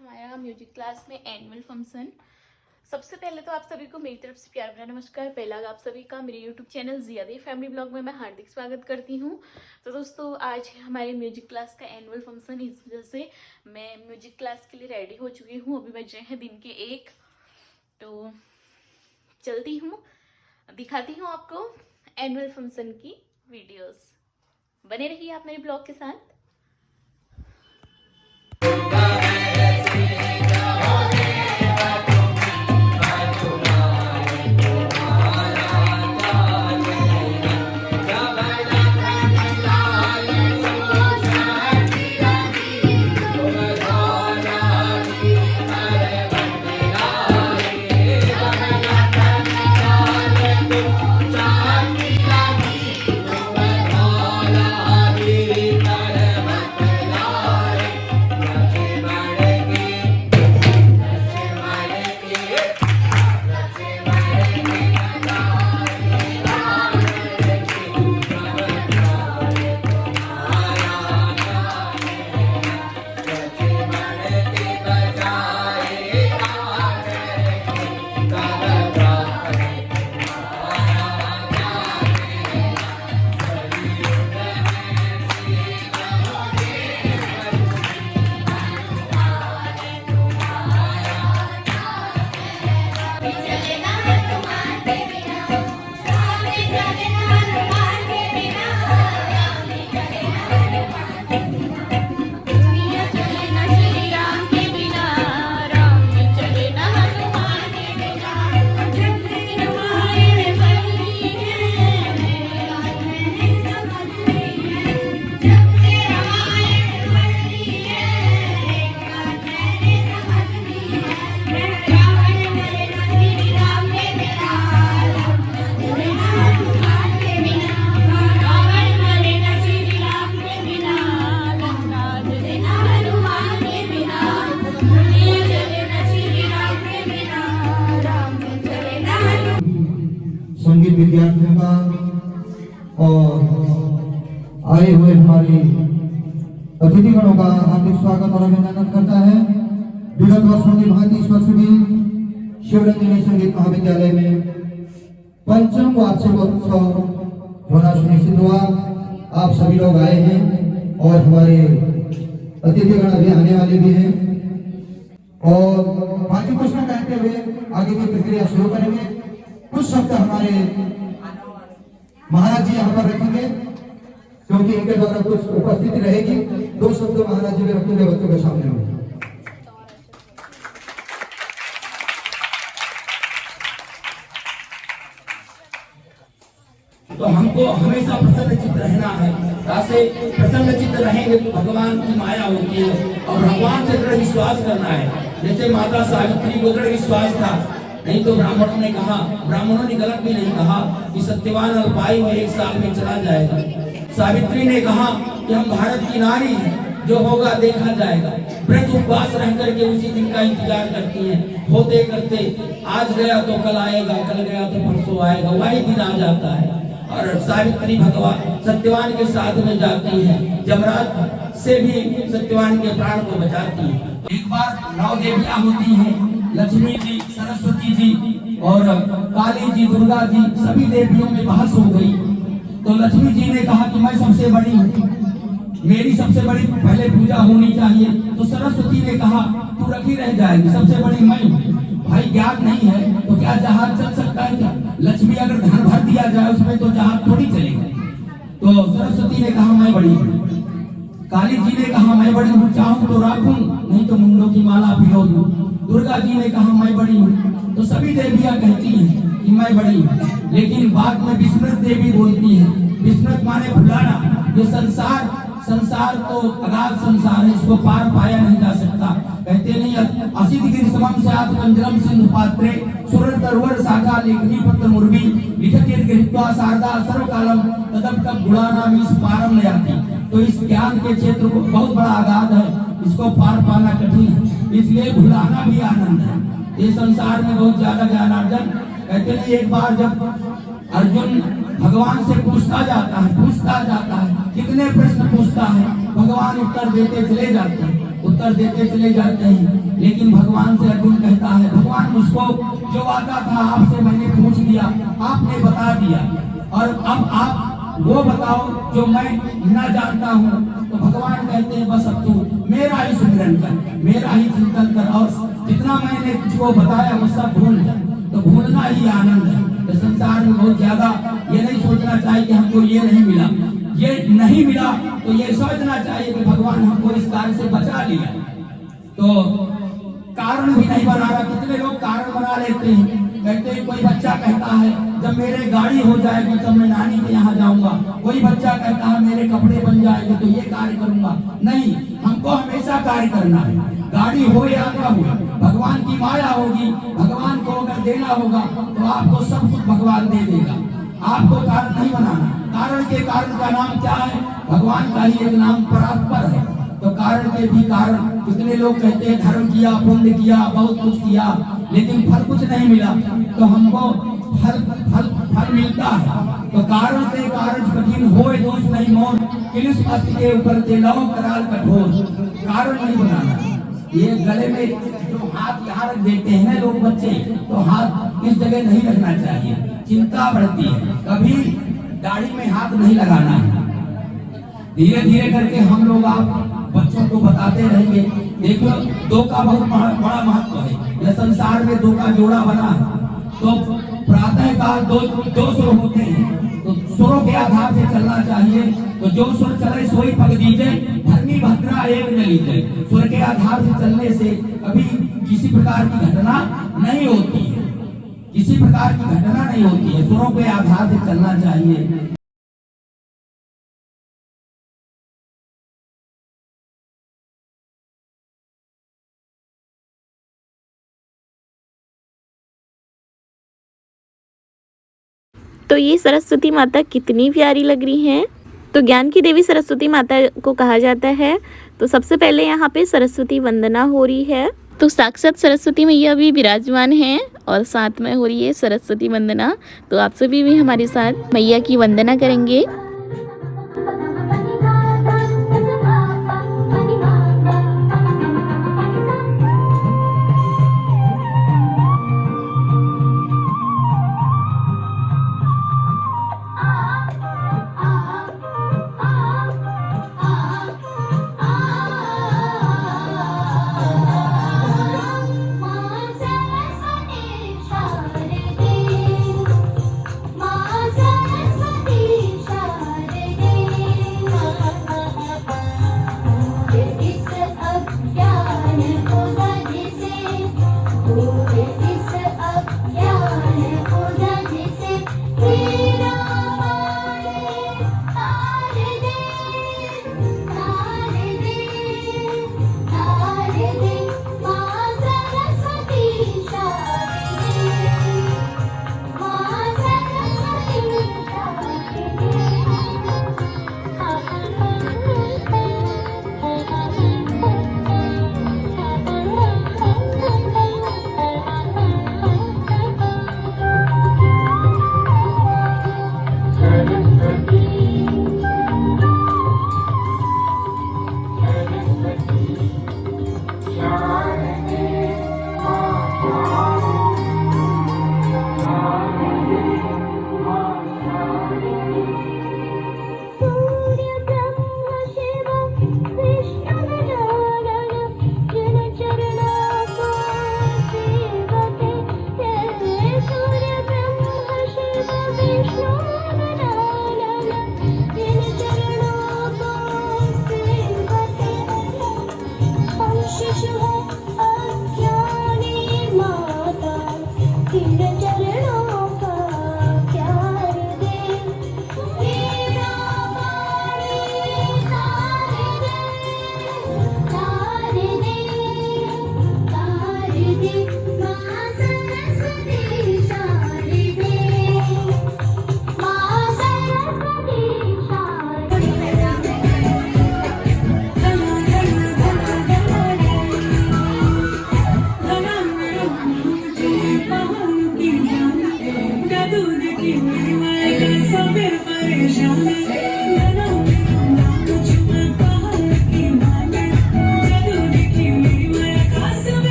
हमारा music class में annual function. सबसे पहले तो आप सभी को मेरी तरफ से प्यार भरा नमस्कार। पहला आप सभी का मेरे यूट्यूब चैनल जिया दी फैमिली ब्लॉग में मैं हार्दिक स्वागत करती हूँ। तो दोस्तों आज है हमारे म्यूजिक क्लास का एनुअल फंक्शन, इस वजह से मैं म्यूजिक क्लास के लिए रेडी हो चुकी हूँ। अभी बज रहे हैं दिन के 1, तो चलती हूँ, दिखाती हूँ आपको एनुअल फंक्शन की वीडियोस। बने रहिए आप मेरे ब्लॉग के साथ। संगीत विद्यार्थियों का और आए हुए हमारे अतिथिगणों का हार्दिक स्वागत और अभिनंदन करता है। विगत वर्षों की भांति इस वर्ष भी शिवरंजनी संगीत महाविद्यालय में 5वां वार्षिकोत्सव होना सुनिश्चित हुआ। आप सभी लोग आए हैं और हमारे अतिथिगण अभी आने वाले भी हैं और बाकी कुछ न कहते हुए आगे की प्रक्रिया शुरू करेंगे। कुछ शब्द हमारे महाराज जी यहाँ पर रखेंगे क्योंकि इनके द्वारा कुछ उपस्थिति रहेगी। 2 शब्द महाराज जी में रखेंगे बच्चों के सामने में। तो हमको हमेशा प्रसन्नचित्त रहना है। ऐसे प्रसन्नचित्त रहेंगे तो भगवान की माया होती है और भगवान से दृढ़ विश्वास करना है। जैसे माता सावित्री को दृढ़ विश्वास था, नहीं तो ब्राह्मणों ने कहा, ब्राह्मणों ने गलत भी नहीं कहा कि सत्यवान अल्पायु में 1 साल में चला जाएगा। सावित्री ने कहा कि हम भारत की नारी हैं, जो होगा देखा जाएगा। व्रत उपवास रह करके उसी दिन का इंतजार करती हैं। होते करते आज गया तो कल आएगा, कल गया तो परसों आएगा, वही दिन आ जाता है। और सावित्री भगवान सत्यवान के साथ में जाती है, जमराज से भी सत्यवान के प्राण को बचाती है। एक बार 9 देवियां होती हैं, लक्ष्मी जी, सरस्वती जी और काली जी, दुर्गा जी, सभी देवियों में बहस हो गई। तो लक्ष्मी जी ने कहा कि मैं सबसे बड़ी हूँ, मेरी सबसे बड़ी पहले पूजा होनी चाहिए। तो सरस्वती ने कहा तू रखी रह जाएगी, सबसे बड़ी मैं हूँ। भाई ज्ञान नहीं है तो क्या जहाज चल सकता है क्या? लक्ष्मी अगर धन भर दिया जाए उसमें तो जहाज थोड़ी चलेगा। तो सरस्वती ने कहा मैं बड़ी हूँ। काली जी ने कहा मैं बड़ी हूँ, चाहूँ तो राखूं, नहीं तो मुंडों की माला भिगो दूं। दुर्गा जी ने कहा मैं बड़ी हूँ। तो सभी देवियां कहती हैं कि मैं बड़ी हूँ, लेकिन बाद में विस्मृत देवी बोलती है। विस्मृत माने भुलाना। ये संसार तो अगाध संसार है, इसको पार पाया नहीं जा सकता। कहते नहीं असित गिर समम से आत्मंजलम सिंधु पात्रे सुर तरवर शाखा लेखनी पत्र मुर्वी लिखतिर गृहीत्वा शारदा सर्वकालम तदब तक गुणाना मीस पारम ले आती। तो इस ज्ञान के क्षेत्र को बहुत बड़ा आगाध है, इसको पार पाना कठिन है, इसलिए भुलाना भी आनंद है। ये संसार में बहुत ज्यादा ज्ञानार्जन। कहते नहीं एक बार जब अर्जुन भगवान से पूछता जाता है, कितने प्रश्न पूछता है, भगवान उत्तर देते चले जाते हैं। उत्तर देते चले जाते हैं। लेकिन भगवान से अर्जुन कहता है, भगवान मुझको जो आता था आपसे मैंने पूछ लिया, आपने बता दिया, और अब आप वो बताओ जो मैं न जानता हूँ। तो भगवान कहते हैं बस अब तू मेरा ही स्मरण कर, मेरा ही चिंतन कर, और जितना मैंने तुझको बताया वो सब भूल जा। तो भूलना ही आनंद है। तो संसार में बहुत ज्यादा ये नहीं सोचना चाहिए कि हमको ये नहीं मिला, ये नहीं मिला, तो ये सोचना चाहिए कि भगवान हमको इस कार्य से बचा लिया। तो कारण भी नहीं बनाना। कितने लोग कारण बना लेते हैं, कहते हैं कोई बच्चा कहता है जब मेरे गाड़ी हो जाएगी तब मैं नानी के यहाँ जाऊंगा, कोई बच्चा कहता है मेरे कपड़े बन जाएंगे तो ये कार्य करूंगा। नहीं, हमको हमेशा कार्य करना है। गाड़ी हो या न हो, भगवान की माया होगी। भगवान को अगर देना होगा तो आपको सब कुछ भगवान दे देगा। आपको कारण नहीं बनाना। कारण के कारण का नाम क्या है? भगवान का ही एक नाम परात्पर है। तो कारण के भी कारण। कितने लोग कहते हैं धर्म किया, पुण्य किया, बहुत कुछ किया, लेकिन फल कुछ नहीं मिला। तो हमको फल फल फल मिलता है। तो कारण से कार्य कठिन होए दोष नहीं मोर, किलिस मस्त के ऊपर तेलौ कराल कठोर। कारण नहीं बनाना। ये गले में जो हाथ यहाँ रख देते हैं लोग बच्चे, तो हाथ इस जगह नहीं रखना चाहिए, चिंता बढ़ती है। कभी दाढ़ी में हाथ नहीं लगाना है। धीरे धीरे करके हम लोग आप बच्चों को बताते रहेंगे। देखो दो का बहुत बड़ा महत्व है। यह संसार में दो का जोड़ा बना है। तो प्रातः काल दो सुर होते हैं, तो सुरों के आधार से चलना चाहिए। तो जो सुर चले सोई पग दीजे, धर्मी भद्रा एक न लीजे। सुर के आधार से चलने से कभी किसी प्रकार की घटना नहीं होती है, किसी प्रकार की घटना नहीं होती है। सुरों के आधार से चलना चाहिए। तो ये सरस्वती माता कितनी प्यारी लग रही हैं। तो ज्ञान की देवी सरस्वती माता को कहा जाता है। तो सबसे पहले यहाँ पे सरस्वती वंदना हो रही है। तो साक्षात सरस्वती मैया भी विराजमान हैं और साथ में हो रही है सरस्वती वंदना। तो आप सभी भी हमारे साथ मैया की वंदना करेंगे।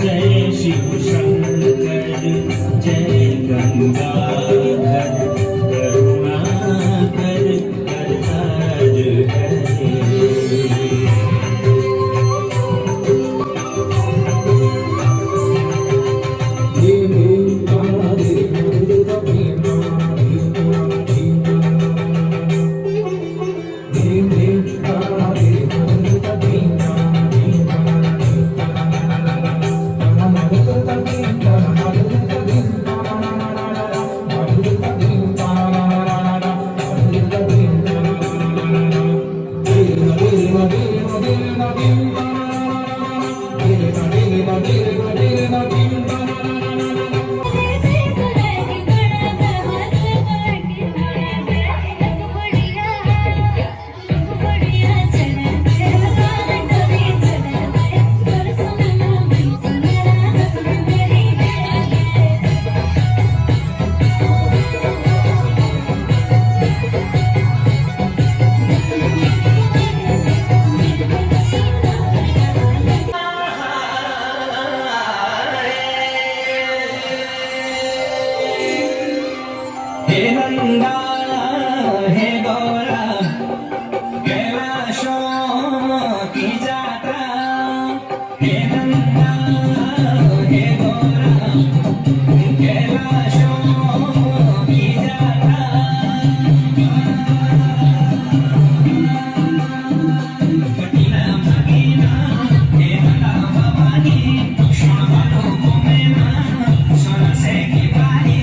जय शिव शंकर जय गंगाधर करुणाकर करतार हरे हे नंदा हे गौरा कैलाशों की जात्रा हे नंदा हे गौरा कैलाशों की जात्रा कटिला मगीना हे नंदा भवानी श्रवणों को मेना सोना से की बारी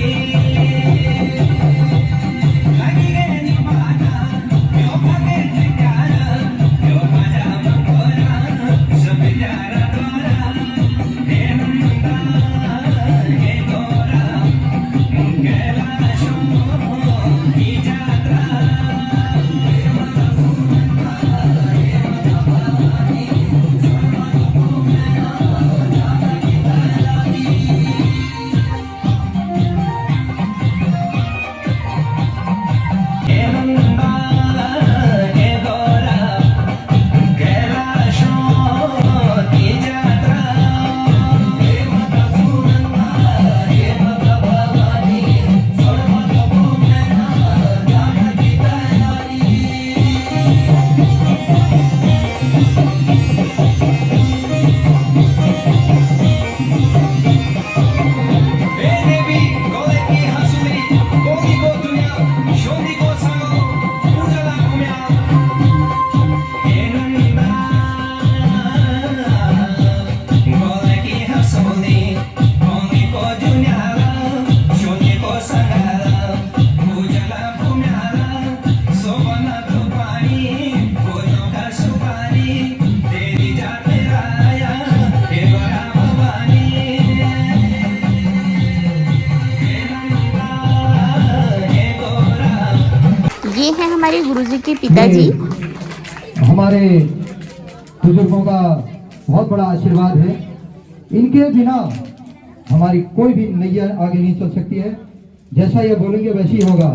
ये हैं हमारे गुरुजी के पिताजी। हमारे बुजुर्गों का बहुत बड़ा आशीर्वाद है। इनके बिना हमारी कोई भी नैया आगे नहीं चल सकती है। जैसा ये बोलेंगे वैसे ही होगा,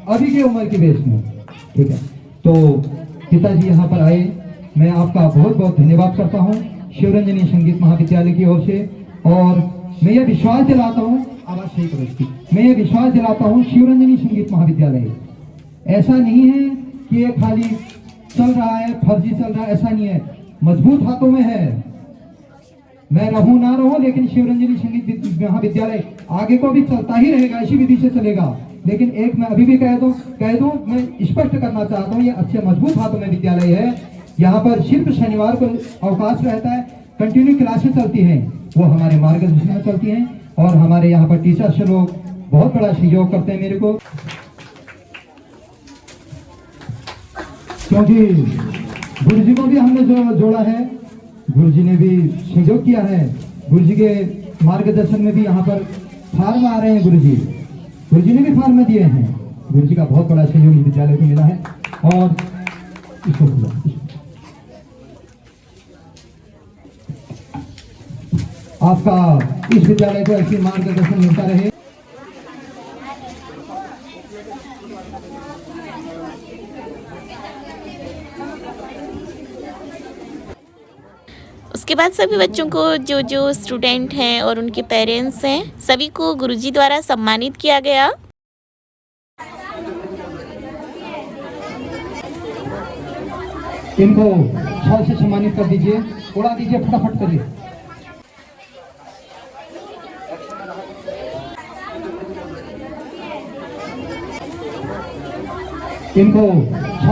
अभी की उम्र के बेस में। ठीक है, तो पिताजी यहाँ पर आए, मैं आपका बहुत बहुत धन्यवाद करता हूँ शिवरंजनी संगीत महाविद्यालय की ओर से। और मैं ये विश्वास दिलाता हूँ, आवाज सही करो इसकी, मैं ये विश्वास दिलाता हूँ शिवरंजनी संगीत महाविद्यालय ऐसा नहीं है कि ये खाली चल रहा है, फर्जी चल रहा है, ऐसा नहीं है, मजबूत हाथों में है। मैं रहूं ना रहूं, लेकिन शिवरंजनी संगीत महाविद्यालय आगे को भी चलता ही रहेगा, इसी विधि से चलेगा। लेकिन एक मैं अभी भी कह दूं, मैं स्पष्ट करना चाहता हूं, ये अच्छे मजबूत हाथों में विद्यालय है। यहाँ पर सिर्फ शनिवार को अवकाश रहता है, कंटिन्यू क्लासेस चलती हैं, वो हमारे मार्गदर्शन में चलती हैं। और हमारे यहाँ पर टीचर्स लोग बहुत बड़ा सहयोग करते हैं मेरे को, क्योंकि गुरु जी को भी हमने जो जोड़ा है, गुरु जी ने भी सहयोग किया है। गुरु जी के मार्गदर्शन में भी यहाँ पर फार्म आ रहे हैं, गुरु जी ने भी फार्म दिए हैं। गुरु जी का बहुत बड़ा सहयोग इस विद्यालय को मिला है। और इसको आपका इस विद्यालय को ऐसी मार्गदर्शन मिलता रहे। उसके बाद सभी बच्चों को जो जो स्टूडेंट हैं और उनके पेरेंट्स हैं सभी को गुरुजी द्वारा सम्मानित किया गया। इनको छाल से सम्मानित कर दीजिए, उड़ा दीजिए फटाफट करिए। इनको